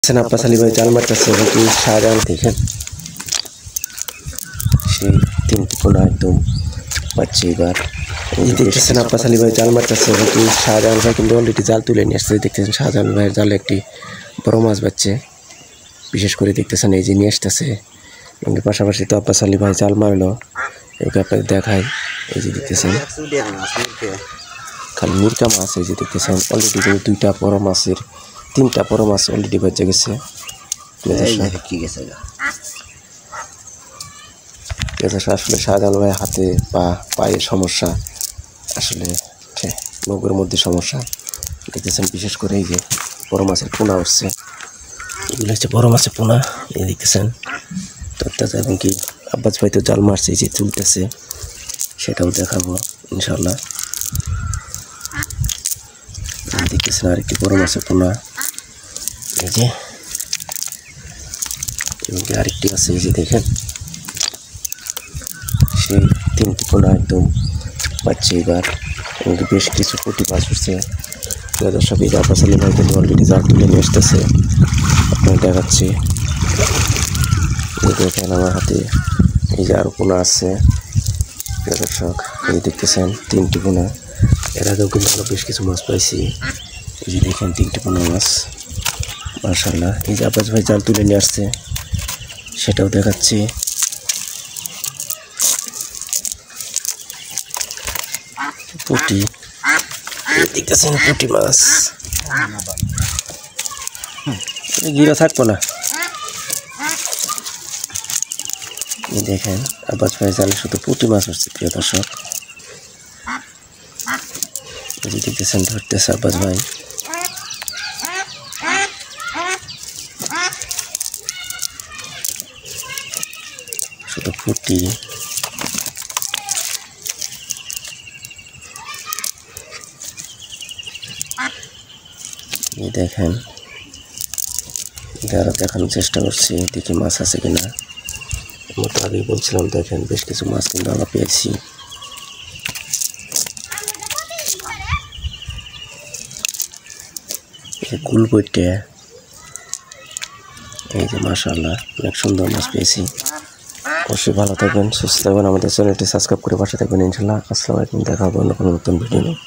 আব্বাস আলী ভাই জাল মারতেছে কিন্তু শাহজাহান দেখেন সেই তিনটি কোনা একদম পাচ্ছি। এবার দেখতেছেন আব্বাস আলী ভাই জাল মারতেছে কিন্তু শাহজাহান ভাই কিন্তু অলরেডি জাল তুলে নিয়ে আসছে। দেখতেছেন শাহজাহান ভাইয়ের জালে একটি বড় মাছ বাচ্ছে, বিশেষ করে দেখতেছেন এই যে নিয়ে আসতেছে। এবং পাশাপাশি তো আব্বাস আলী ভাই জাল মারলো, এগুলো আপনাকে দেখায়। এই যে দেখতেছেন খালি মিরকা মাছ, এই যে দেখতেছেন অলরেডি কিন্তু দুইটা বড় মাছের তিনটা বড় মাছ অলরেডি বেঁচে গেছে। আসলে শাহজাহান ভাই হাতে বা পায়ের সমস্যা, আসলে নৌকোর মধ্যে সমস্যা দেখতেছেন। বিশেষ করে এই যে বড় মাছের পোনা উঠছে, এগুলো হচ্ছে বড় মাছের পোনা। এই দেখতেছেন তত্তাজা। এবং কি আব্বাস ভাই তো জাল মারছে, এই যে তুলতেছে, সেটাও দেখাবো ইনশাল্লাহ। দেখতেছেন আরেকটি বড় মাছের পোনা, এই যে এবং আরেকটি আছে, এই যে দেখেন সেই তিনটি পোনা একদম পাচ্ছে। এবার এবং বেশ কিছু কোটি মাছ উঠছে। দর্শক এই যে আব্বাস আলী ভাই কিন্তু অলরেডি জাল তুলে নিয়ে আসতেছে, আপনাকে দেখাচ্ছি। দেখেন আমার হাতে এই যে আরও পোনা আছে। দর্শক এই দেখতেছেন তিনটি পোনা, এর আগেও কিন্তু আমরা বেশ কিছু মাছ পাইছি। এই যে দেখেন তিনটি পোনা মাছ, মাশাআল্লাহ। এই যে আব্বাস ভাই জাল তুলে নিয়ে আসছে, সেটাও দেখাচ্ছি। পুঁটি দেখতেছেন, পুঁটি মাছ গিরা থাকবো না। দেখেন আব্বাস ভাই জালে শুধু পুঁটি মাছ হচ্ছে। প্রিয় দর্শক দেখতেছেন ধরতেছে আব্বাস ভাই, শুধু পুঁটি। দেখেন আরো দেখানোর চেষ্টা করছি, দেখি মাছ আছে কিনা। মতো আগেই বলছিলাম, দেখেন বেশ কিছু মাছ কিন্তু আমরা পেয়েছি। গুল বইটে এই যে মাশাআল্লাহ অনেক সুন্দর মাছ পেয়েছি। অবশ্যই ভালো থাকবেন, সুস্থ থাকবেন, আমাদের চ্যানেলটি সাবস্ক্রাইব করে পাশে থাকবেন ইনশাল্লাহ। আসসালামু আলাইকুম, দেখা হবে অন্য কোনো নতুন ভিডিও নিয়ে।